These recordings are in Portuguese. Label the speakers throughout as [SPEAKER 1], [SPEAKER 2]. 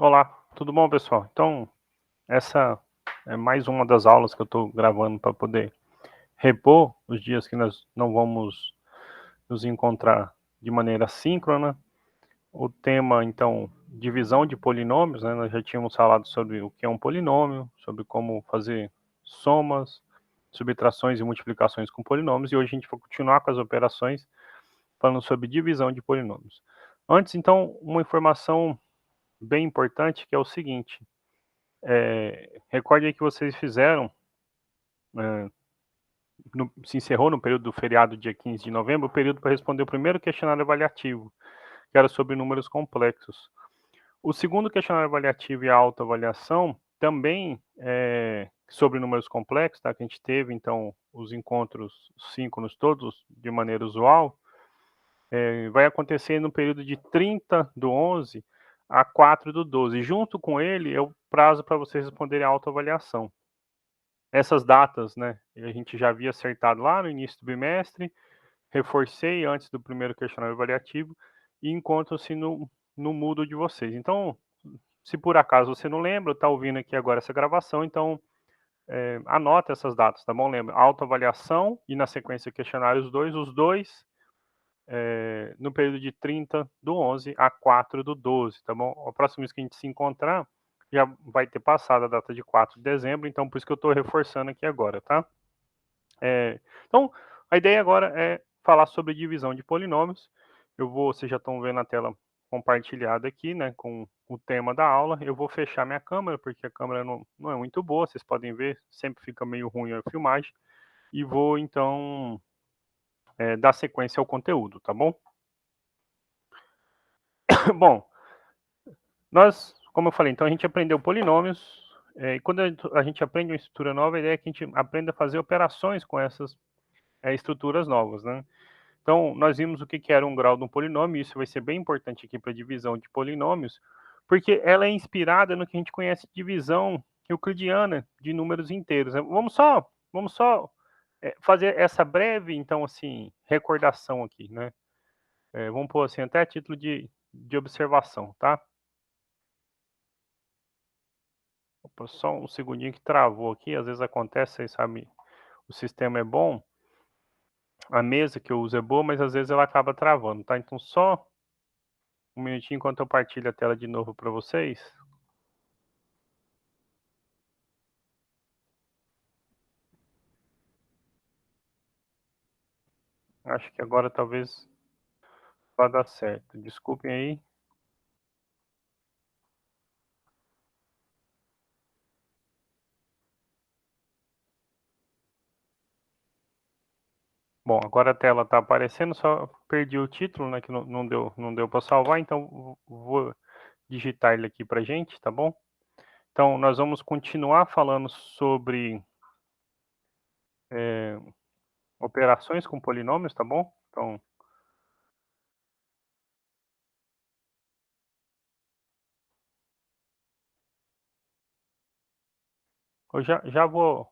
[SPEAKER 1] Olá, tudo bom, pessoal? Então, essa é mais uma das aulas que eu estou gravando para poder repor os dias que nós não vamos nos encontrar de maneira síncrona. O tema, então, divisão de polinômios, né? Nós já tínhamos falado sobre o que é um polinômio, sobre como fazer somas, subtrações e multiplicações com polinômios, e hoje a gente vai continuar com as operações falando sobre divisão de polinômios. Antes, então, uma informação bem importante que é o seguinte. Recorde aí que vocês fizeram, é, se encerrou no período do feriado dia 15 de novembro, o período para responder o primeiro questionário avaliativo, que era sobre números complexos. O segundo questionário avaliativo e a autoavaliação também sobre números complexos, tá? Que a gente teve, então, os encontros síncronos todos de maneira usual, vai acontecer no período de 30 do 11 a 4 do 12. Junto com ele é o prazo para vocês responderem a autoavaliação. Essas datas, né, a gente já havia acertado lá no início do bimestre, reforcei antes do primeiro questionário avaliativo e encontram-se no Moodle de vocês. Então, se por acaso você não lembra, está ouvindo aqui agora essa gravação, então anota essas datas, tá bom? Lembra, autoavaliação e na sequência questionários 2, os dois no período de 30 do 11 a 4 do 12, tá bom? A próxima vez que a gente se encontrar, já vai ter passado a data de 4 de dezembro, então por isso que eu estou reforçando aqui agora, tá? Então, a ideia agora é falar sobre divisão de polinômios. Vocês já estão vendo a tela compartilhada aqui, né, com o tema da aula. Eu vou fechar minha câmera, porque a câmera não é muito boa, vocês podem ver, sempre fica meio ruim a filmagem. E vou, então, dar sequência ao conteúdo, tá bom? Bom, como eu falei, então a gente aprendeu polinômios, e quando a gente aprende uma estrutura nova, a ideia é que a gente aprenda a fazer operações com essas estruturas novas, né? Então, nós vimos o que era um grau de um polinômio, e isso vai ser bem importante aqui para a divisão de polinômios, porque ela é inspirada no que a gente conhece de divisão euclidiana de números inteiros. Vamos só fazer essa breve, então, assim, recordação aqui, né? Vamos pôr assim, até a título de observação, tá? Opa, só um segundinho que travou aqui, às vezes acontece, vocês sabem, o sistema é bom, a mesa que eu uso é boa, mas às vezes ela acaba travando, tá? Então só um minutinho enquanto eu partilho a tela de novo para vocês. Acho que agora talvez vá dar certo. Desculpem aí. Bom, agora a tela está aparecendo, só perdi o título, né, que não deu para salvar, então vou digitar ele aqui para gente, tá bom? Então, nós vamos continuar falando sobre operações com polinômios, tá bom? Então, eu já vou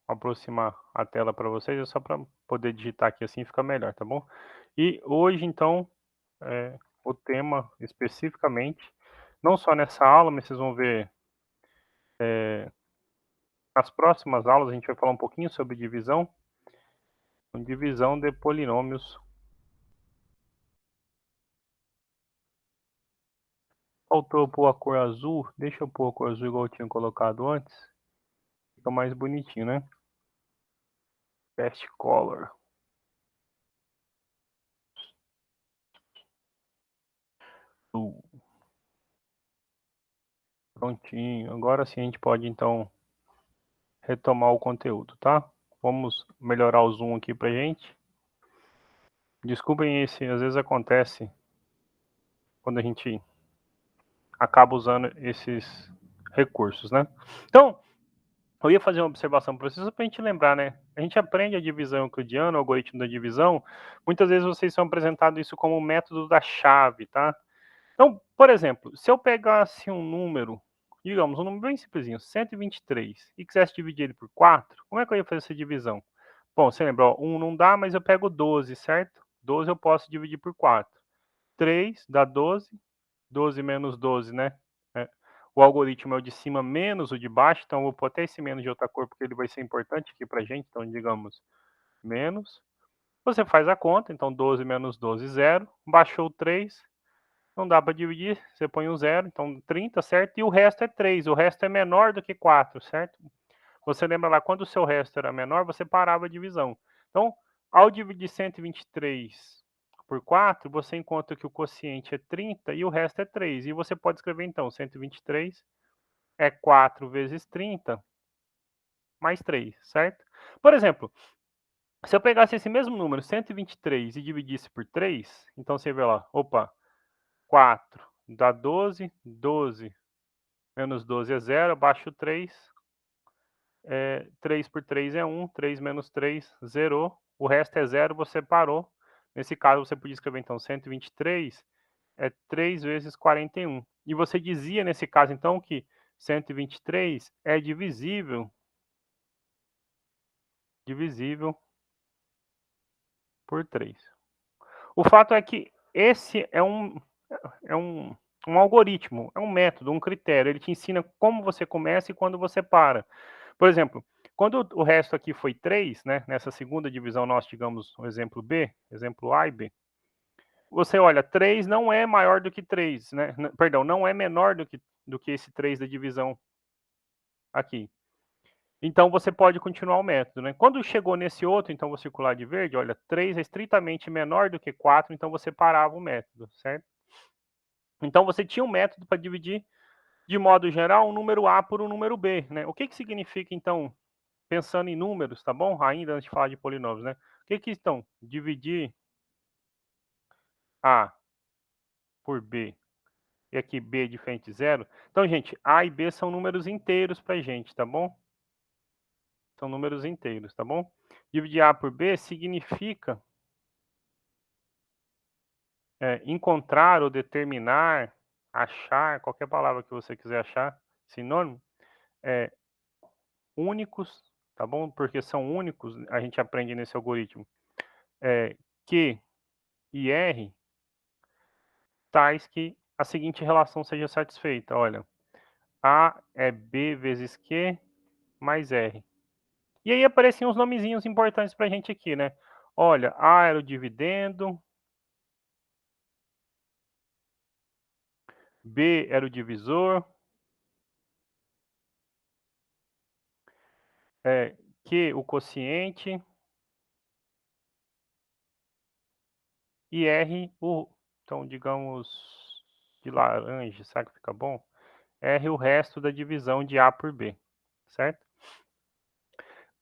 [SPEAKER 1] aproximar a tela para vocês, é só para poder digitar aqui assim fica melhor, tá bom? E hoje, então, o tema especificamente, não só nessa aula, mas vocês vão ver nas próximas aulas, a gente vai falar um pouquinho sobre divisão de polinômios. Faltou pôr a cor azul, deixa eu pôr a cor azul igual eu tinha colocado antes, fica mais bonitinho, né? Best color. Prontinho. Agora sim a gente pode então retomar o conteúdo, tá? Vamos melhorar o zoom aqui pra gente. Desculpem esse, às vezes acontece quando a gente acaba usando esses recursos, né? Então, eu ia fazer uma observação para vocês, só para a gente lembrar, né? A gente aprende a divisão euclidiana, o algoritmo da divisão, muitas vezes vocês são apresentados isso como o método da chave, tá? Então, por exemplo, se eu pegasse um número, digamos, um número bem simplesinho, 123, e quisesse dividir ele por 4, como é que eu ia fazer essa divisão? Bom, você lembra, ó, 1 não dá, mas eu pego 12, certo? 12 eu posso dividir por 4. 3 dá 12, 12 menos 12, né? o algoritmo é o de cima menos o de baixo, então eu vou pôr até esse menos de outra cor, porque ele vai ser importante aqui pra gente, então digamos menos. Você faz a conta, então 12 menos 12, 0. Baixou 3, não dá para dividir, você põe um 0, então 30, certo? E o resto é 3, o resto é menor do que 4, certo? Você lembra lá, quando o seu resto era menor, você parava a divisão. Então, ao dividir 123 por 4, você encontra que o quociente é 30 e o resto é 3. E você pode escrever, então, 123 é 4 vezes 30 mais 3, certo? Por exemplo, se eu pegasse esse mesmo número, 123, e dividisse por 3, então você vê lá, opa, 4 dá 12, 12 menos 12 é 0, abaixo 3, 3 por 3 é 1, 3 menos 3, zerou, o resto é 0, você parou. Nesse caso, você podia escrever, então, 123 é 3 vezes 41. E você dizia, nesse caso, então, que 123 é divisível por 3. O fato é que esse é um algoritmo, é um método, um critério. Ele te ensina como você começa e quando você para. Por exemplo, quando o resto aqui foi 3, né, nessa segunda divisão nós digamos o exemplo B, exemplo A e B, você olha, 3 não é maior do que 3, né? Perdão, não é menor do que esse 3 da divisão aqui. Então você pode continuar o método, né? Quando chegou nesse outro, então vou circular de verde, olha, 3 é estritamente menor do que 4, então você parava o método, certo? Então você tinha um método para dividir, de modo geral, um número A por um número B, né? O que significa, então, pensando em números, tá bom? Ainda antes de falar de polinômios, né? O que então? Dividir A por B. E aqui B é diferente de zero. Então, gente, A e B são números inteiros pra gente, tá bom? São números inteiros, tá bom? Dividir A por B significa encontrar ou determinar, achar, qualquer palavra que você quiser achar, sinônimo, únicos, tá bom? Porque são únicos, a gente aprende nesse algoritmo, Q e R, tais que a seguinte relação seja satisfeita. Olha, A é B vezes Q mais R. E aí apareciam uns nomezinhos importantes para a gente aqui, né? Olha, A era o dividendo, B era o divisor, Q o quociente e R o, então digamos, de laranja, sabe que fica bom? R o resto da divisão de A por B, certo?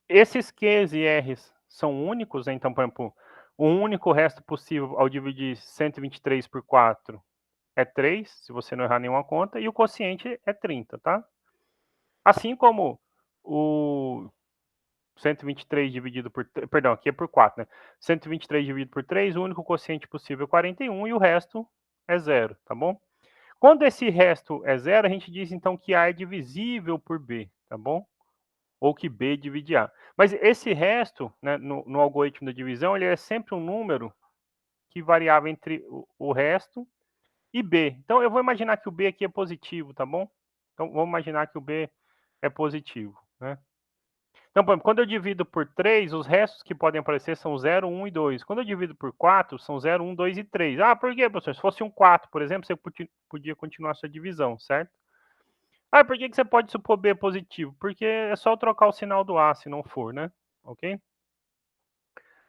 [SPEAKER 1] Esses Qs e Rs são únicos, né? Então, por exemplo, o único resto possível ao dividir 123 por 4 é 3, se você não errar nenhuma conta, e o quociente é 30, tá? Assim como o 123 dividido por... Perdão, aqui é por 4, né? 123 dividido por 3, o único quociente possível é 41 e o resto é 0, tá bom? Quando esse resto é 0, a gente diz então que A é divisível por B, tá bom? Ou que B divide A. Mas esse resto, né, no algoritmo da divisão, ele é sempre um número que variava entre o resto e B. Então, eu vou imaginar que o B aqui é positivo, tá bom? Então, vamos imaginar que o B é positivo, né? Então, por exemplo, quando eu divido por 3, os restos que podem aparecer são 0, 1 e 2. Quando eu divido por 4, são 0, 1, 2 e 3. Ah, por quê, professor? Se fosse um 4, por exemplo, você podia continuar a sua divisão, certo? Ah, por que você pode supor B positivo? Porque é só trocar o sinal do A, se não for, né? Ok?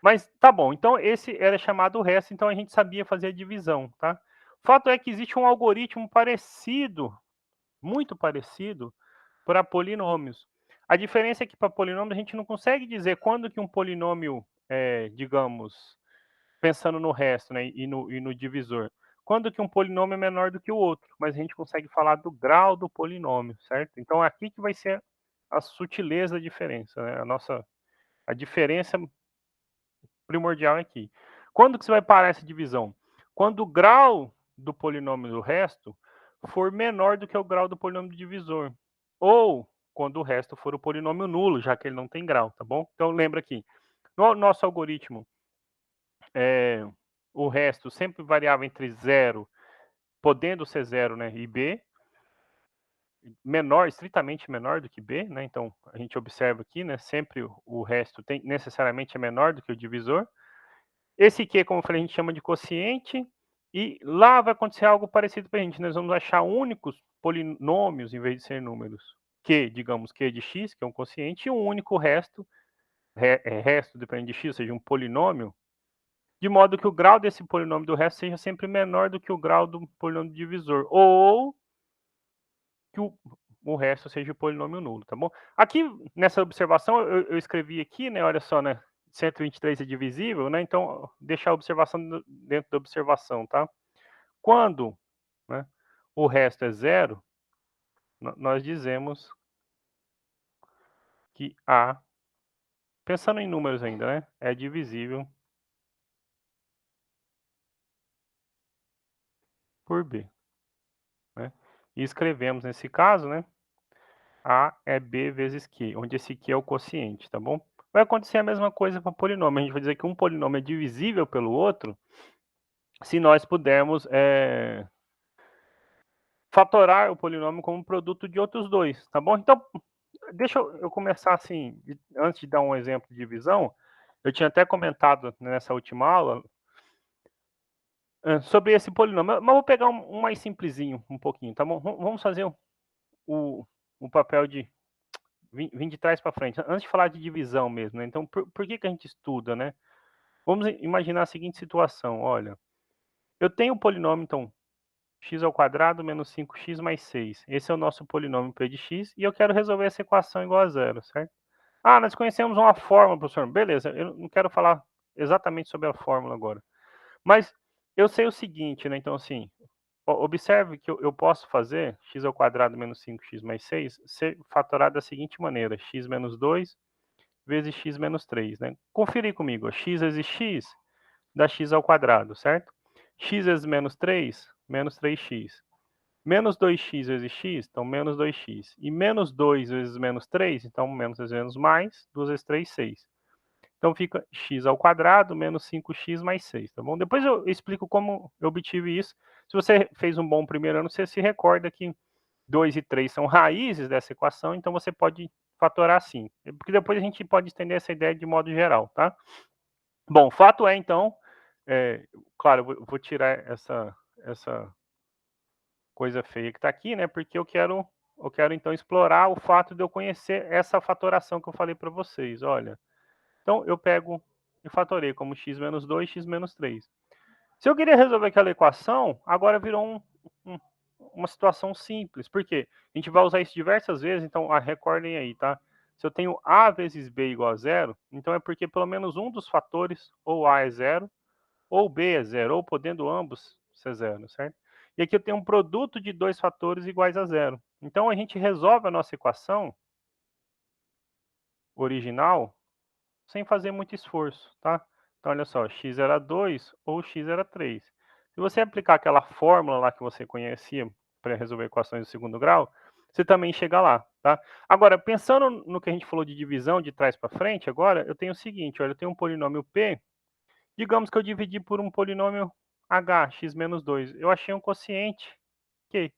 [SPEAKER 1] Mas tá bom, então esse era chamado resto, então a gente sabia fazer a divisão, tá? O fato é que existe um algoritmo parecido, muito parecido, para polinômios. A diferença é que para polinômios a gente não consegue dizer quando que um polinômio digamos, pensando no resto, né, e no divisor, quando que um polinômio é menor do que o outro, mas a gente consegue falar do grau do polinômio, certo? Então é aqui que vai ser a sutileza da diferença, né? A diferença primordial é aqui. Quando que você vai parar essa divisão? Quando o grau do polinômio do resto for menor do que o grau do polinômio do divisor. Ou quando o resto for o polinômio nulo, já que ele não tem grau, tá bom? Então lembra aqui, no nosso algoritmo, o resto sempre variava entre 0, podendo ser 0, né, e B. menor, estritamente menor do que b, né? Então, a gente observa aqui, né? Sempre o resto necessariamente é menor do que o divisor. Esse Q, como eu falei, a gente chama de quociente, e lá vai acontecer algo parecido para a gente. Nós vamos achar únicos polinômios em vez de ser números. Q, digamos, Q de x, que é um quociente, e um único resto, resto dependendo de x, ou seja, um polinômio, de modo que o grau desse polinômio do resto seja sempre menor do que o grau do polinômio do divisor, ou que o resto seja o polinômio nulo, tá bom? Aqui, nessa observação, eu escrevi aqui, né, olha só, né, 123 é divisível, né, então deixar a observação dentro da observação, tá? Quando, né, o resto é zero, nós dizemos que A, pensando em números ainda, né, é divisível por B, né? E escrevemos nesse caso, né, A é B vezes Q, onde esse Q é o quociente, tá bom? Vai acontecer a mesma coisa para polinômio. A gente vai dizer que um polinômio é divisível pelo outro se nós pudermos fatorar o polinômio como produto de outros dois, tá bom? Então, deixa eu começar assim, antes de dar um exemplo de divisão, eu tinha até comentado nessa última aula sobre esse polinômio, mas vou pegar um mais simplesinho um pouquinho, tá bom? Vamos fazer o papel de vim de trás para frente, antes de falar de divisão mesmo, né? Então, por que a gente estuda, né? Vamos imaginar a seguinte situação, olha, eu tenho um polinômio, então, x ao quadrado menos 5x mais 6. Esse é o nosso polinômio p de x, e eu quero resolver essa equação igual a zero, certo? Ah, nós conhecemos uma fórmula, professor. Beleza, eu não quero falar exatamente sobre a fórmula agora. Mas eu sei o seguinte, né? Então, assim, observe que eu posso fazer x ao quadrado menos 5x mais 6 ser fatorado da seguinte maneira, x menos 2 vezes x menos 3, né? Confira aí comigo, x vezes x dá x ao quadrado, certo? X vezes menos 3x. Menos 2x vezes x, então menos 2x. E menos 2 vezes menos 3, então menos vezes menos mais, 2 vezes 3, 6. Então fica x ao quadrado menos 5x mais 6, tá bom? Depois eu explico como eu obtive isso. Se você fez um bom primeiro ano, você se recorda que 2 e 3 são raízes dessa equação, então você pode fatorar assim. Porque depois a gente pode estender essa ideia de modo geral, tá? Bom, fato é, então, claro, eu vou tirar essa coisa feia que está aqui, né? Porque eu quero então explorar o fato de eu conhecer essa fatoração que eu falei para vocês. Olha, então eu pego e fatorei como x menos 2, x menos 3. Se eu queria resolver aquela equação, agora virou uma situação simples. Por quê? A gente vai usar isso diversas vezes, então recordem aí, tá? Se eu tenho a vezes b igual a zero, então é porque pelo menos um dos fatores, ou a é zero, ou b é zero, ou podendo ambos ser zero, certo? E aqui eu tenho um produto de dois fatores iguais a zero. Então a gente resolve a nossa equação original sem fazer muito esforço, tá? Então olha só, x era 2 ou x era 3. Se você aplicar aquela fórmula lá que você conhecia para resolver equações do segundo grau, você também chega lá, tá? Agora, pensando no que a gente falou de divisão de trás para frente, agora eu tenho o seguinte, olha, eu tenho um polinômio p. Digamos que eu dividi por um polinômio h, x menos 2. Eu achei um quociente q.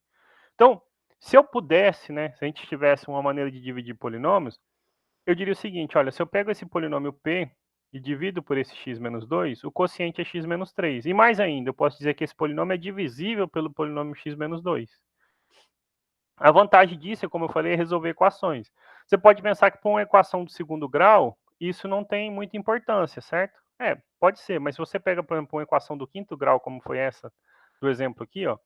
[SPEAKER 1] Então, se eu pudesse, né, se a gente tivesse uma maneira de dividir polinômios, eu diria o seguinte, olha, se eu pego esse polinômio p e divido por esse x menos 2, o quociente é x menos 3. E mais ainda, eu posso dizer que esse polinômio é divisível pelo polinômio x menos 2. A vantagem disso, como eu falei, é resolver equações. Você pode pensar que para uma equação do segundo grau, isso não tem muita importância, certo? Pode ser, mas se você pega, por exemplo, uma equação do quinto grau, como foi essa do exemplo aqui, ó,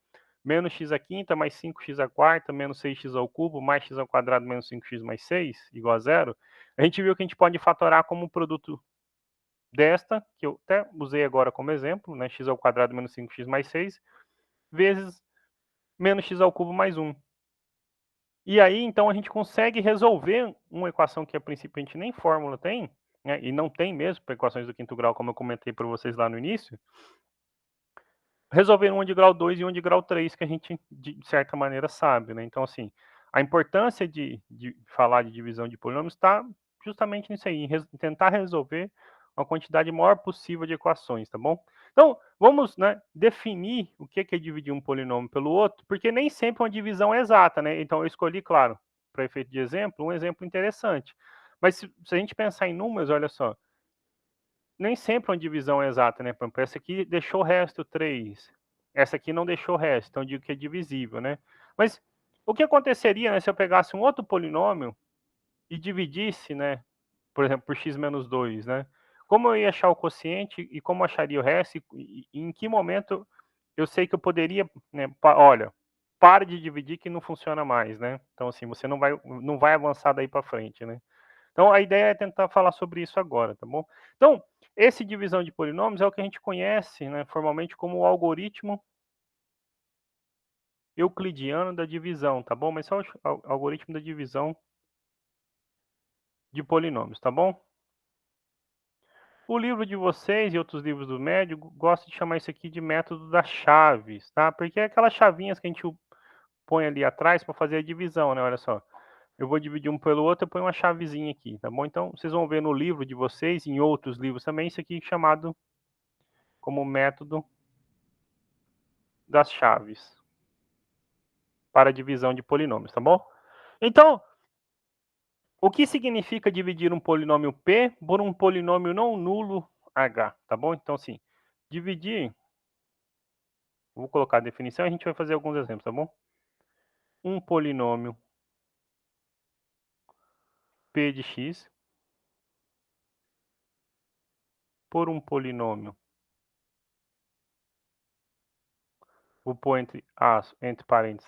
[SPEAKER 1] menos x à quinta mais 5x à quarta menos 6x ao cubo mais x ao quadrado menos 5x mais 6 igual a zero, a gente viu que a gente pode fatorar como produto desta, que eu até usei agora como exemplo, né, x ao quadrado menos 5x mais 6, vezes menos x ao cubo mais 1. E aí, então, a gente consegue resolver uma equação que, a princípio, a gente nem fórmula tem, né, e não tem mesmo para equações do quinto grau, como eu comentei para vocês lá no início, resolver uma de grau 2 e uma de grau 3, que a gente, de certa maneira, sabe, né? Então, assim, a importância de falar de divisão de polinômios está justamente nisso aí, em tentar resolver uma quantidade maior possível de equações, tá bom? Então, vamos, né, definir o que é dividir um polinômio pelo outro, porque nem sempre uma divisão é exata, né? Então, eu escolhi, claro, para efeito de exemplo, um exemplo interessante. Mas se a gente pensar em números, olha só, nem sempre uma divisão é exata, né? Por exemplo, essa aqui deixou o resto 3, essa aqui não deixou o resto, então eu digo que é divisível, né? Mas o que aconteceria, né, se eu pegasse um outro polinômio e dividisse, né, por exemplo, por x menos 2, né? Como eu ia achar o quociente e como acharia o resto e em que momento eu sei que eu poderia, né, olha, para de dividir que não funciona mais, né? Então, assim, você não vai avançar daí para frente, né? Então, a ideia é tentar falar sobre isso agora, tá bom? Então, esse divisão de polinômios é o que a gente conhece, né, formalmente como o algoritmo euclidiano da divisão, tá bom? Mas só o algoritmo da divisão de polinômios, tá bom? O livro de vocês e outros livros do médio gostam de chamar isso aqui de método das chaves, tá? Porque é aquelas chavinhas que a gente põe ali atrás para fazer a divisão, né? Olha só. Eu vou dividir um pelo outro, eu ponho uma chavezinha aqui, tá bom? Então, vocês vão ver no livro de vocês, em outros livros também, isso aqui chamado como método das chaves para a divisão de polinômios, tá bom? Então, o que significa dividir um polinômio P por um polinômio não nulo H, tá bom? Então, assim, dividir, vou colocar a definição e a gente vai fazer alguns exemplos, tá bom? Um polinômio P de x por um polinômio, vou pôr entre parênteses,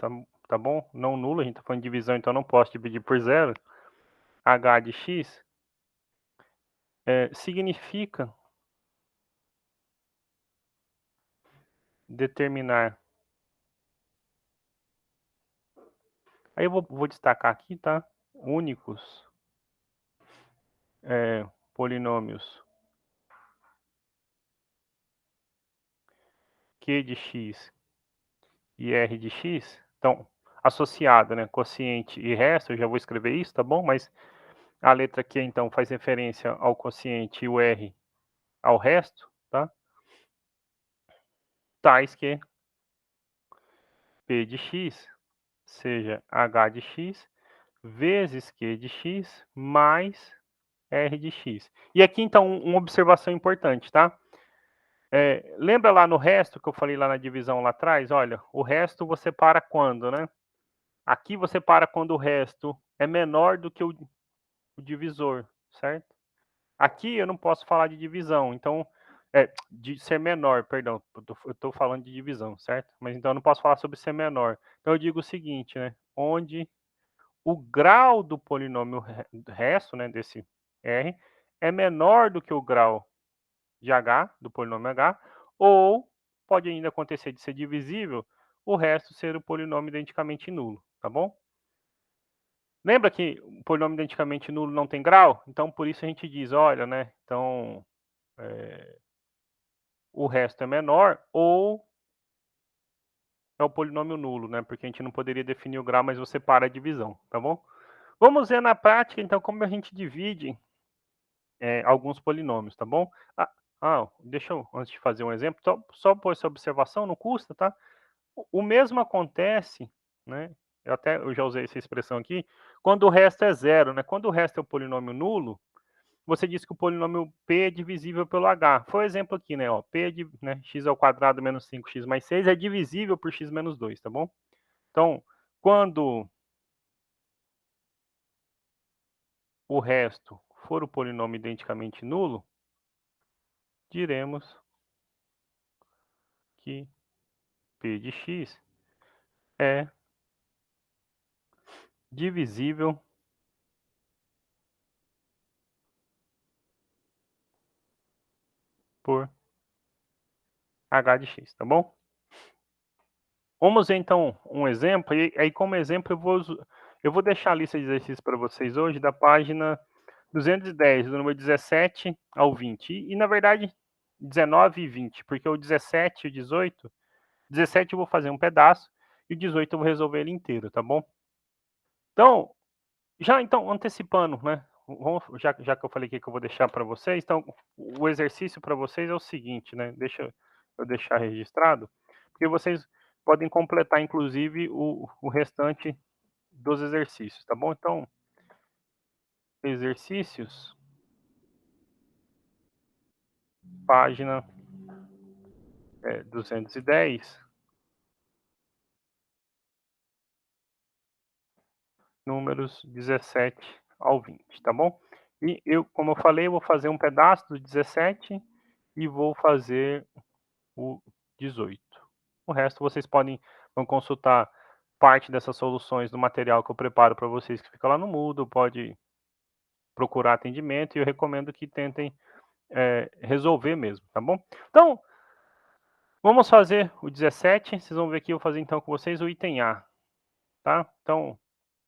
[SPEAKER 1] tá bom? Não nulo, a gente tá falando de divisão, então não posso dividir por zero. H de x significa determinar. Aí eu vou destacar aqui, tá? Únicos polinômios Q de x e R de x. Então, associado, né? Quociente e resto, eu já vou escrever isso, tá bom? Mas a letra Q, então, faz referência ao quociente e o R ao resto, tá? Tais que P de x seja H de x vezes Q de x mais R de x. E aqui, então, uma observação importante, tá? Lembra lá no resto que eu falei lá na divisão lá atrás? Olha, o resto você para quando, né? Aqui você para quando o resto é menor do que o divisor, certo? Aqui eu não posso falar de divisão, então, de ser menor, perdão, eu estou falando de divisão, certo? Mas então eu não posso falar sobre ser menor. Então eu digo o seguinte, né? Onde o grau do polinômio resto, né, desse R, é menor do que o grau de H, do polinômio H, ou pode ainda acontecer de ser divisível, o resto ser o polinômio identicamente nulo, tá bom? Lembra que o polinômio identicamente nulo não tem grau? Então, por isso a gente diz, olha, né, então, o resto é menor ou é o polinômio nulo, né, porque a gente não poderia definir o grau, mas você para a divisão, tá bom? Vamos ver na prática, então, como a gente divide alguns polinômios, tá bom? Deixa eu, antes de fazer um exemplo, só por essa observação, não custa, tá? O mesmo acontece, né? Eu já usei essa expressão aqui, quando o resto é zero, né? Quando o resto é o polinômio nulo, você diz que o polinômio P é divisível pelo H. Foi o exemplo aqui, né? Ó, P é de, né, x ao quadrado menos 5x mais 6 é divisível por x menos 2, tá bom? Então, quando o resto for o polinômio identicamente nulo, diremos que P de x é divisível por H de x, tá bom? Vamos ver então um exemplo, e aí como exemplo eu vou deixar a lista de exercícios para vocês hoje da página 210, do número 17 ao 20. E na verdade 19 e 20, porque o 17 e o 18, 17 eu vou fazer um pedaço e o 18 eu vou resolver ele inteiro, tá bom? Então, já então antecipando, né? Já que eu falei aqui que eu vou deixar para vocês, então o exercício para vocês é o seguinte, né? eu deixar registrado, porque vocês podem completar, inclusive, o restante dos exercícios, tá bom? Então, exercícios, página 210, números 17 ao 20, tá bom? E eu, como eu falei, eu vou fazer um pedaço do 17 e vou fazer o 18. O resto vocês vão consultar parte dessas soluções do material que eu preparo para vocês, que fica lá no Moodle, pode procurar atendimento e eu recomendo que tentem resolver mesmo, tá bom? Então, vamos fazer o 17, vocês vão ver aqui, eu vou fazer então com vocês o item A, tá? Então,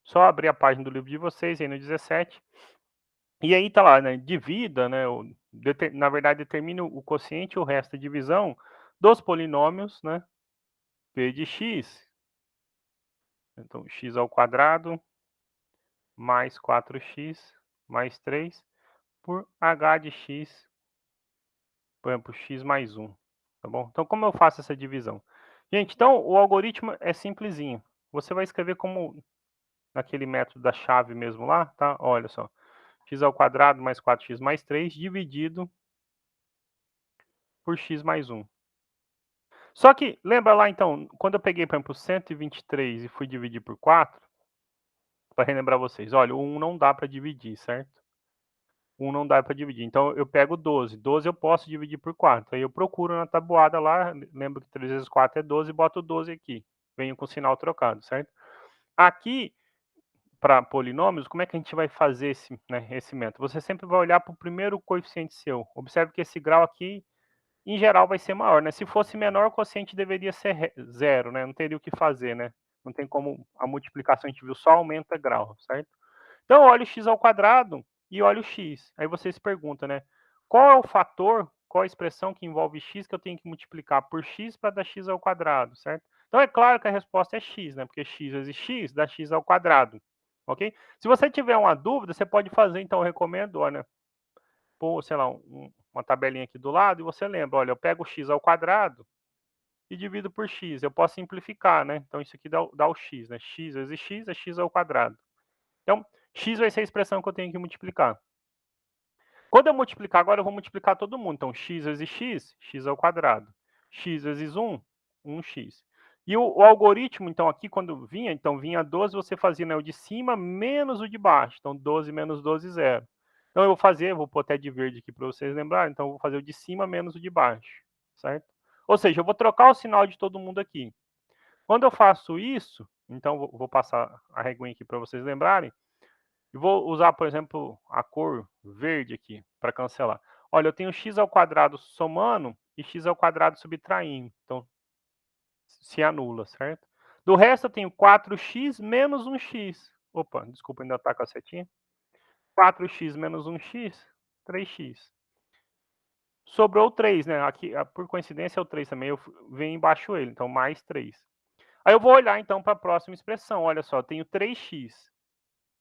[SPEAKER 1] só abrir a página do livro de vocês aí no 17, e aí tá lá, né, divida, né, na verdade determine o quociente e o resto da divisão dos polinômios, né, p de x, então x ao quadrado mais 4x mais 3 por h de x, por exemplo, x mais 1, tá bom? Então, como eu faço essa divisão? Gente, então o algoritmo é simplesinho. Você vai escrever como naquele método da chave mesmo lá, tá? Olha só, x ao quadrado mais 4x mais 3 dividido por x mais 1. Só que, lembra lá então, quando eu peguei, por exemplo, 123 e fui dividir por 4, para relembrar vocês, olha, o 1 não dá para dividir, certo? 1 não dá para dividir, então eu pego 12. 12 eu posso dividir por 4. Aí eu procuro na tabuada lá, lembro que 3 vezes 4 é 12, e boto 12 aqui. Venho com o sinal trocado, certo? Aqui, para polinômios, como é que a gente vai fazer esse método? Você sempre vai olhar para o primeiro coeficiente seu. Observe que esse grau aqui, em geral, vai ser maior, né? Se fosse menor, o quociente deveria ser zero, né? Não teria o que fazer, né? Não tem como a multiplicação, a gente viu, só aumenta grau, certo? Então, eu olho x ao quadrado e olho x. Aí você se pergunta, né? Qual é o fator, qual a expressão que envolve x que eu tenho que multiplicar por x para dar x ao quadrado, certo? Então, é claro que a resposta é x, né? Porque x vezes x dá x ao quadrado, ok? Se você tiver uma dúvida, você pode fazer, então, eu recomendo, olha, pôr, sei lá, uma tabelinha aqui do lado e você lembra, olha, eu pego x ao quadrado e divido por x. Eu posso simplificar, né? Então, isso aqui dá o x, né? X vezes x é x ao quadrado. Então, x vai ser a expressão que eu tenho que multiplicar. Quando eu multiplicar agora, eu vou multiplicar todo mundo. Então, x vezes x, x ao quadrado. X vezes 1, 1x. E o algoritmo, então, aqui, quando vinha, então vinha 12, você fazia, né, o de cima menos o de baixo. Então, 12 menos 12, 0. Então, eu vou fazer, vou pôr até de verde aqui para vocês lembrarem. Então, eu vou fazer o de cima menos o de baixo, certo? Ou seja, eu vou trocar o sinal de todo mundo aqui. Quando eu faço isso, então, vou passar a reguinha aqui para vocês lembrarem. E vou usar, por exemplo, a cor verde aqui para cancelar. Olha, eu tenho x ao quadrado somando e x ao quadrado subtraindo. Então, se anula, certo? Do resto, eu tenho 4x menos 1x. Opa, desculpa, ainda está com a setinha. 4x menos 1x, 3x. Sobrou 3, né? Aqui, por coincidência, é o 3 também. Eu venho embaixo ele, então mais 3. Aí eu vou olhar, então, para a próxima expressão. Olha só, eu tenho 3x.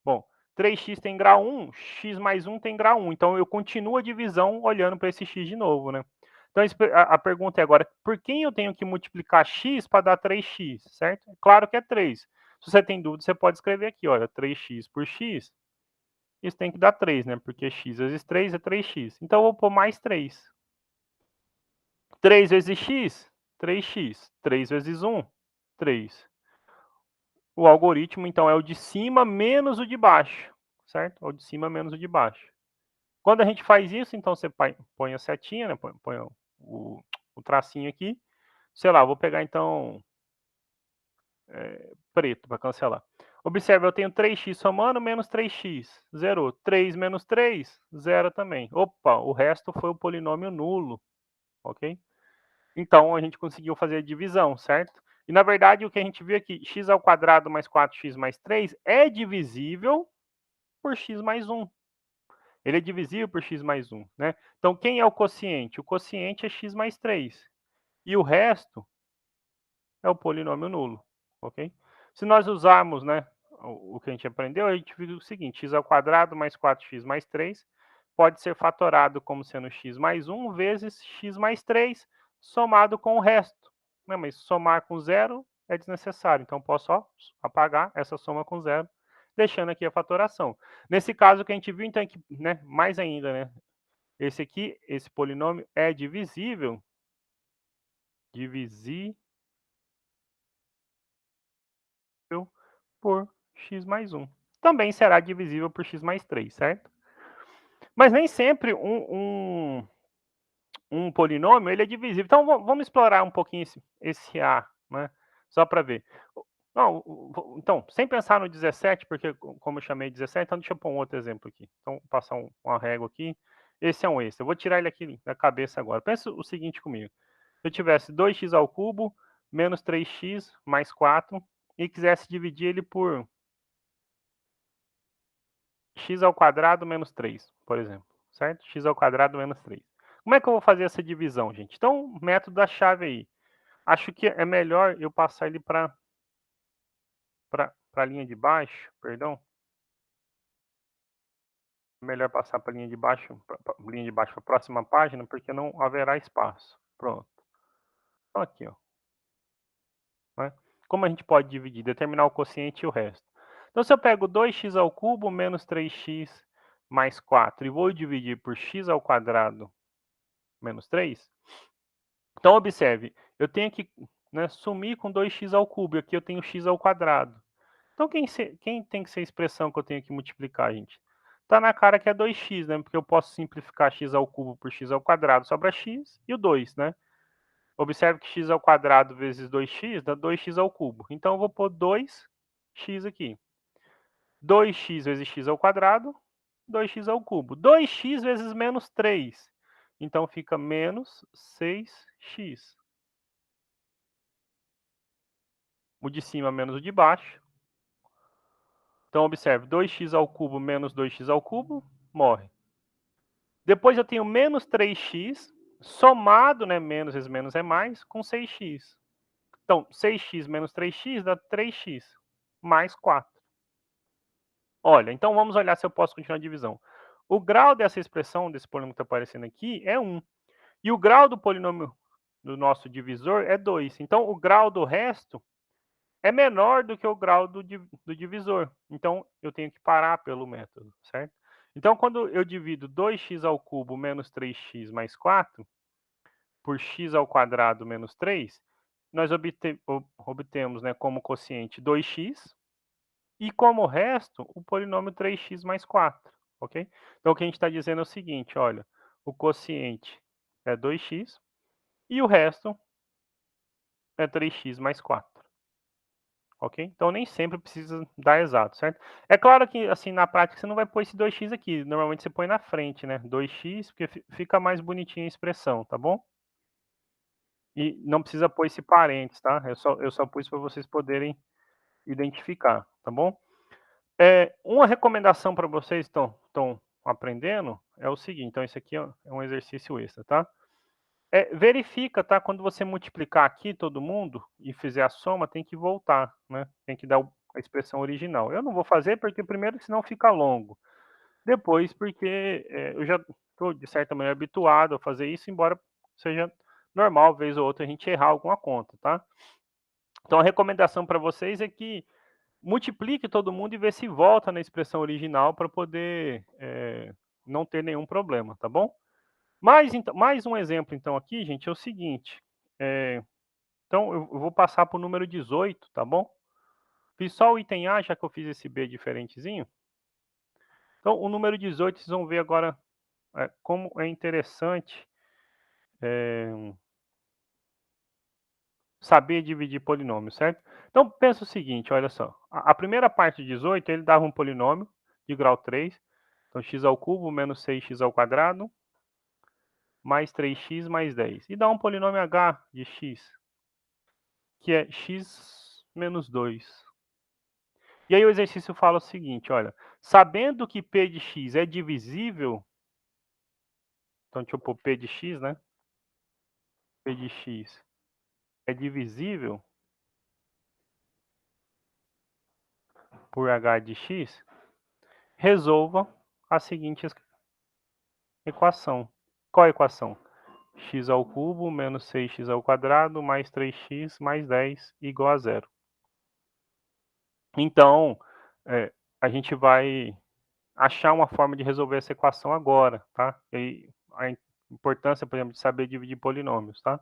[SPEAKER 1] Bom, 3x tem grau 1, x mais 1 tem grau 1. Então, eu continuo a divisão olhando para esse x de novo, né? Então, a pergunta é agora, por quem eu tenho que multiplicar x para dar 3x, certo? Claro que é 3. Se você tem dúvida, você pode escrever aqui, olha, 3x por x, isso tem que dar 3, né? Porque x vezes 3 é 3x. Então, eu vou pôr mais 3. 3 vezes x, 3x. 3 vezes 1, 3. O algoritmo, então, é o de cima menos o de baixo, certo? É o de cima menos o de baixo. Quando a gente faz isso, então você põe a setinha, né? põe o tracinho aqui. Sei lá, vou pegar então preto para cancelar. Observe, eu tenho 3x somando menos 3x. Zerou. 3 menos 3, zero também. Opa, o resto foi o polinômio nulo, ok? Então, a gente conseguiu fazer a divisão, certo? E, na verdade, o que a gente viu aqui, x ao quadrado mais 4x mais 3 é divisível por x mais 1. Ele é divisível por x mais 1, né? Então, quem é o quociente? O quociente é x mais 3. E o resto é o polinômio nulo, ok? Se nós usarmos, né, o que a gente aprendeu, a gente viu o seguinte, x ao quadrado mais 4x mais 3 pode ser fatorado como sendo x mais 1 vezes x mais 3, somado com o resto. Né? Mas somar com zero é desnecessário, então posso só apagar essa soma com zero, deixando aqui a fatoração. Nesse caso que a gente viu, então, é que, né, mais ainda, né, esse aqui, esse polinômio é divisível por x mais 1. Também será divisível por x mais 3, certo? Mas nem sempre um polinômio ele é divisível. Então vamos explorar um pouquinho esse A, né? Só para ver. Não, então, sem pensar no 17, porque como eu chamei 17, então deixa eu pôr um outro exemplo aqui. Então, vou passar uma régua aqui. Esse é um extra. Eu vou tirar ele aqui da cabeça agora. Pensa o seguinte comigo. Se eu tivesse 2x ao cubo menos 3x mais 4 e quisesse dividir ele por x ao quadrado menos 3, por exemplo, certo? X ao quadrado menos 3. Como é que eu vou fazer essa divisão, gente? Então, método da chave aí. Acho que é melhor eu passar ele para a linha de baixo, perdão. É melhor passar para a linha de baixo, para a próxima página, porque não haverá espaço. Pronto. Então, aqui, ó. Né? Como a gente pode dividir? Determinar o quociente e o resto. Então, se eu pego 2x ao cubo menos 3x mais 4 e vou dividir por x ao quadrado menos 3, então observe, eu tenho que, né, sumir com 2x ao cubo, e aqui eu tenho x ao quadrado. Então, quem tem que ser a expressão que eu tenho que multiplicar, gente? Tá na cara que é 2x, né? Porque eu posso simplificar x ao cubo por x ao quadrado, sobra x e o 2, né? Observe que x ao quadrado vezes 2x dá 2x ao cubo. Então, eu vou pôr 2x aqui. 2x vezes x ao quadrado, 2x ao cubo. 2x vezes menos 3. Então, fica menos 6x. O de cima menos o de baixo. Então, observe, 2x ao cubo menos 2x ao cubo, morre. Depois eu tenho menos 3x, somado, né, menos vezes menos é mais, com 6x. Então, 6x menos 3x dá 3x, mais 4. Olha, então vamos olhar se eu posso continuar a divisão. O grau dessa expressão, desse polinômio que está aparecendo aqui, é 1. E o grau do polinômio do nosso divisor é 2. Então, o grau do resto é menor do que o grau do divisor. Então, eu tenho que parar pelo método, certo? Então, quando eu divido 2x ao cubo menos 3x mais 4 por x ao quadrado menos 3, nós obtemos, né, como quociente 2x e como resto o polinômio 3x mais 4, ok? Então, o que a gente está dizendo é o seguinte, olha, o quociente é 2x e o resto é 3x mais 4. Ok? Então nem sempre precisa dar exato, certo? É claro que, assim, na prática você não vai pôr esse 2x aqui. Normalmente você põe na frente, né? 2x, porque fica mais bonitinha a expressão, tá bom? E não precisa pôr esse parênteses, tá? Eu só pus para vocês poderem identificar, tá bom? Uma recomendação para vocês que estão aprendendo é o seguinte. Então, esse aqui é um exercício extra, tá? Verifica, tá? Quando você multiplicar aqui todo mundo e fizer a soma, tem que voltar, né? Tem que dar a expressão original. Eu não vou fazer porque, primeiro, senão fica longo. Depois, porque eu já estou, de certa maneira, habituado a fazer isso, embora seja normal, vez ou outra, a gente errar alguma conta, tá? Então, a recomendação para vocês é que multiplique todo mundo e vê se volta na expressão original para poder não ter nenhum problema, tá bom? Mais um exemplo, então, aqui, gente, é o seguinte. Então, eu vou passar para o número 18, tá bom? Fiz só o item A, já que eu fiz esse B diferentezinho. Então, o número 18, vocês vão ver agora como é interessante saber dividir polinômio, certo? Então, pensa o seguinte, olha só. A primeira parte de 18, ele dava um polinômio de grau 3. Então, x ao cubo menos 6x ao quadrado mais 3x mais 10. E dá um polinômio h de x, que é x menos 2. E aí o exercício fala o seguinte, olha, sabendo que p de x é divisível, então deixa eu pôr p de x, né? P de x é divisível por h de x, resolva a seguinte equação. Qual a equação? x ao cubo menos 6x ao quadrado mais 3x mais 10 igual a zero. Então, a gente vai achar uma forma de resolver essa equação agora, tá? E a importância, por exemplo, de saber dividir polinômios, tá?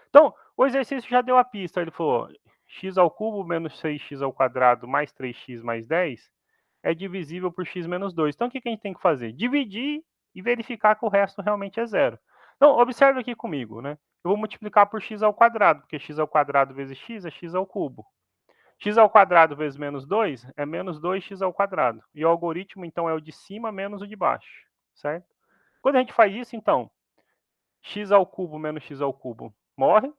[SPEAKER 1] Então, o exercício já deu a pista. Ele falou, x ao cubo menos 6x ao quadrado mais 3x mais 10 é divisível por x menos 2. Então, o que a gente tem que fazer? Dividir e verificar que o resto realmente é zero. Então, observe aqui comigo, né? Eu vou multiplicar por x ao quadrado, porque x ao quadrado vezes x é x ao cubo. X ao quadrado vezes menos 2 é menos 2x ao quadrado. E o algoritmo, então, é o de cima menos o de baixo, certo? Quando a gente faz isso, então, x ao cubo menos x ao cubo morre.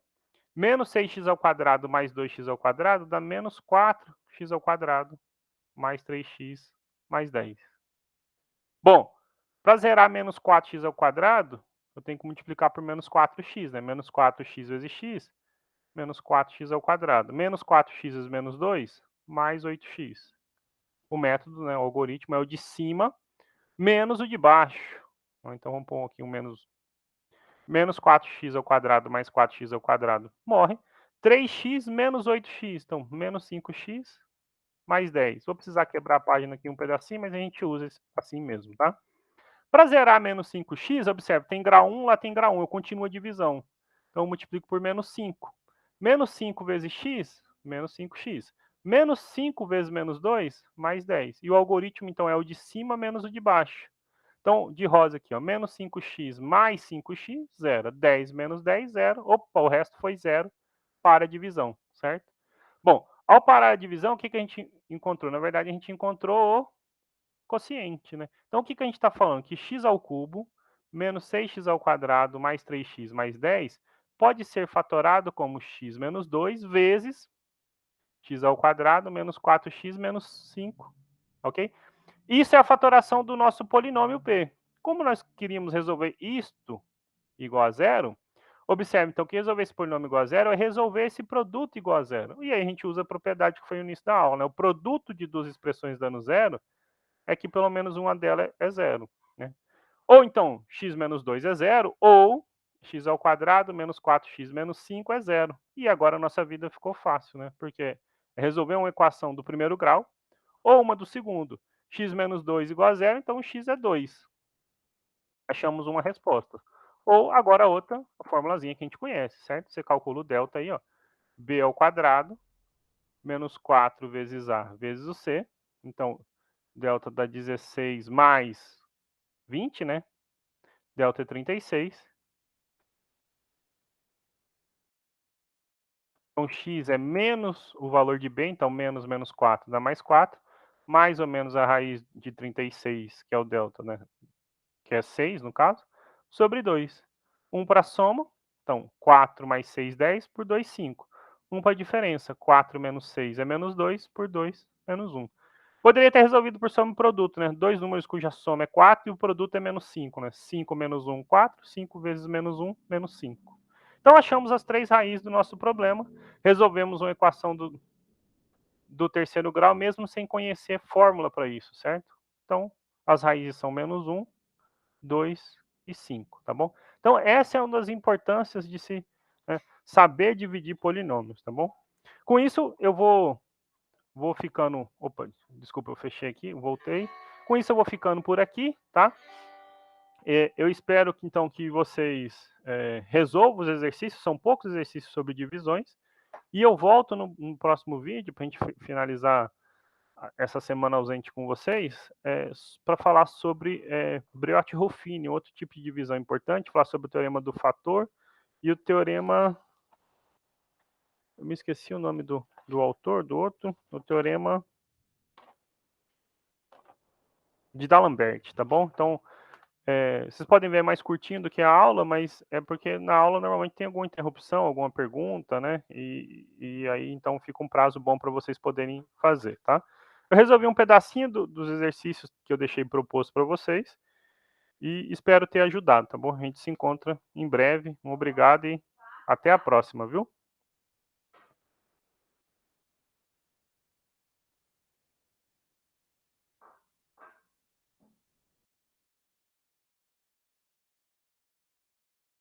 [SPEAKER 1] Menos 6x ao quadrado mais 2x ao quadrado dá menos 4x ao quadrado mais 3x mais 10. Bom, para zerar menos 4x ao quadrado, eu tenho que multiplicar por menos 4x, né? Menos 4x vezes x, menos 4x ao quadrado. Menos 4x vezes menos 2, mais 8x. O método, né, o algoritmo, é o de cima menos o de baixo. Então, vamos pôr aqui um menos 4x ao quadrado mais 4x ao quadrado morre. 3x menos 8x, então, menos 5x mais 10. Vou precisar quebrar a página aqui um pedacinho, mas a gente usa assim mesmo, tá? Para zerar menos 5x, observe, tem grau 1, lá tem grau 1, eu continuo a divisão. Então, eu multiplico por menos 5. Menos 5 vezes x, menos 5x. Menos 5 vezes menos 2, mais 10. E o algoritmo, então, é o de cima menos o de baixo. Então, de rosa aqui, ó, menos 5x mais 5x, zero. 10 menos 10, zero. Opa, o resto foi zero para a divisão, certo? Bom, ao parar a divisão, o que a gente encontrou? Na verdade, a gente encontrou o quociente, né? Então, o que a gente está falando? Que x ao cubo menos 6x ao quadrado mais 3x mais 10 pode ser fatorado como x menos 2 vezes x ao quadrado menos 4x menos 5, ok? Isso é a fatoração do nosso polinômio p. Como nós queríamos resolver isto igual a zero, observe, então, que resolver esse polinômio igual a zero é resolver esse produto igual a zero. E aí a gente usa a propriedade que foi no início da aula, né? O produto de duas expressões dando zero é que pelo menos uma delas é zero, né? Ou então, x menos 2 é zero, ou x ao quadrado menos 4x menos 5 é zero. E agora a nossa vida ficou fácil, né? Porque é resolver uma equação do primeiro grau ou uma do segundo. X menos 2 igual a zero, então x é 2. Achamos uma resposta. Ou agora outra, a formulazinha que a gente conhece, certo? Você calcula o delta aí, ó. B ao quadrado menos 4 vezes A vezes o C. Então, delta dá 16 mais 20, né? Delta é 36. Então, x é menos o valor de B, então menos menos 4 dá mais 4, mais ou menos a raiz de 36, que é o delta, né? Que é 6 no caso, sobre 2. 1 para a soma, então 4 mais 6, 10, por 2, 5. 1 para a diferença, 4 menos 6 é menos 2, por 2, menos 1. Poderia ter resolvido por soma e produto, né? Dois números cuja soma é 4 e o produto é menos 5, né? 5 menos 1, 4. 5 vezes menos 1, menos 5. Então, achamos as três raízes do nosso problema. Resolvemos uma equação do terceiro grau, mesmo sem conhecer fórmula para isso, certo? Então, as raízes são menos 1, 2 e 5, tá bom? Então, essa é uma das importâncias de se saber dividir polinômios, tá bom? Com isso, eu vou ficando... Opa, desculpa, eu fechei aqui, voltei. Com isso, eu vou ficando por aqui, tá? Eu espero que, então, que vocês resolvam os exercícios, são poucos exercícios sobre divisões, e eu volto no próximo vídeo, para a gente finalizar essa semana ausente com vocês, para falar sobre Briot-Ruffini, outro tipo de divisão importante, falar sobre o teorema do fator e o teorema... Eu me esqueci o nome do autor, do outro, o teorema de D'Alembert, tá bom? Então, vocês podem ver mais curtinho do que a aula, mas é porque na aula normalmente tem alguma interrupção, alguma pergunta, né? E aí então fica um prazo bom para vocês poderem fazer, tá? Eu resolvi um pedacinho dos exercícios que eu deixei proposto para vocês e espero ter ajudado, tá bom? A gente se encontra em breve. Um obrigado e até a próxima, viu?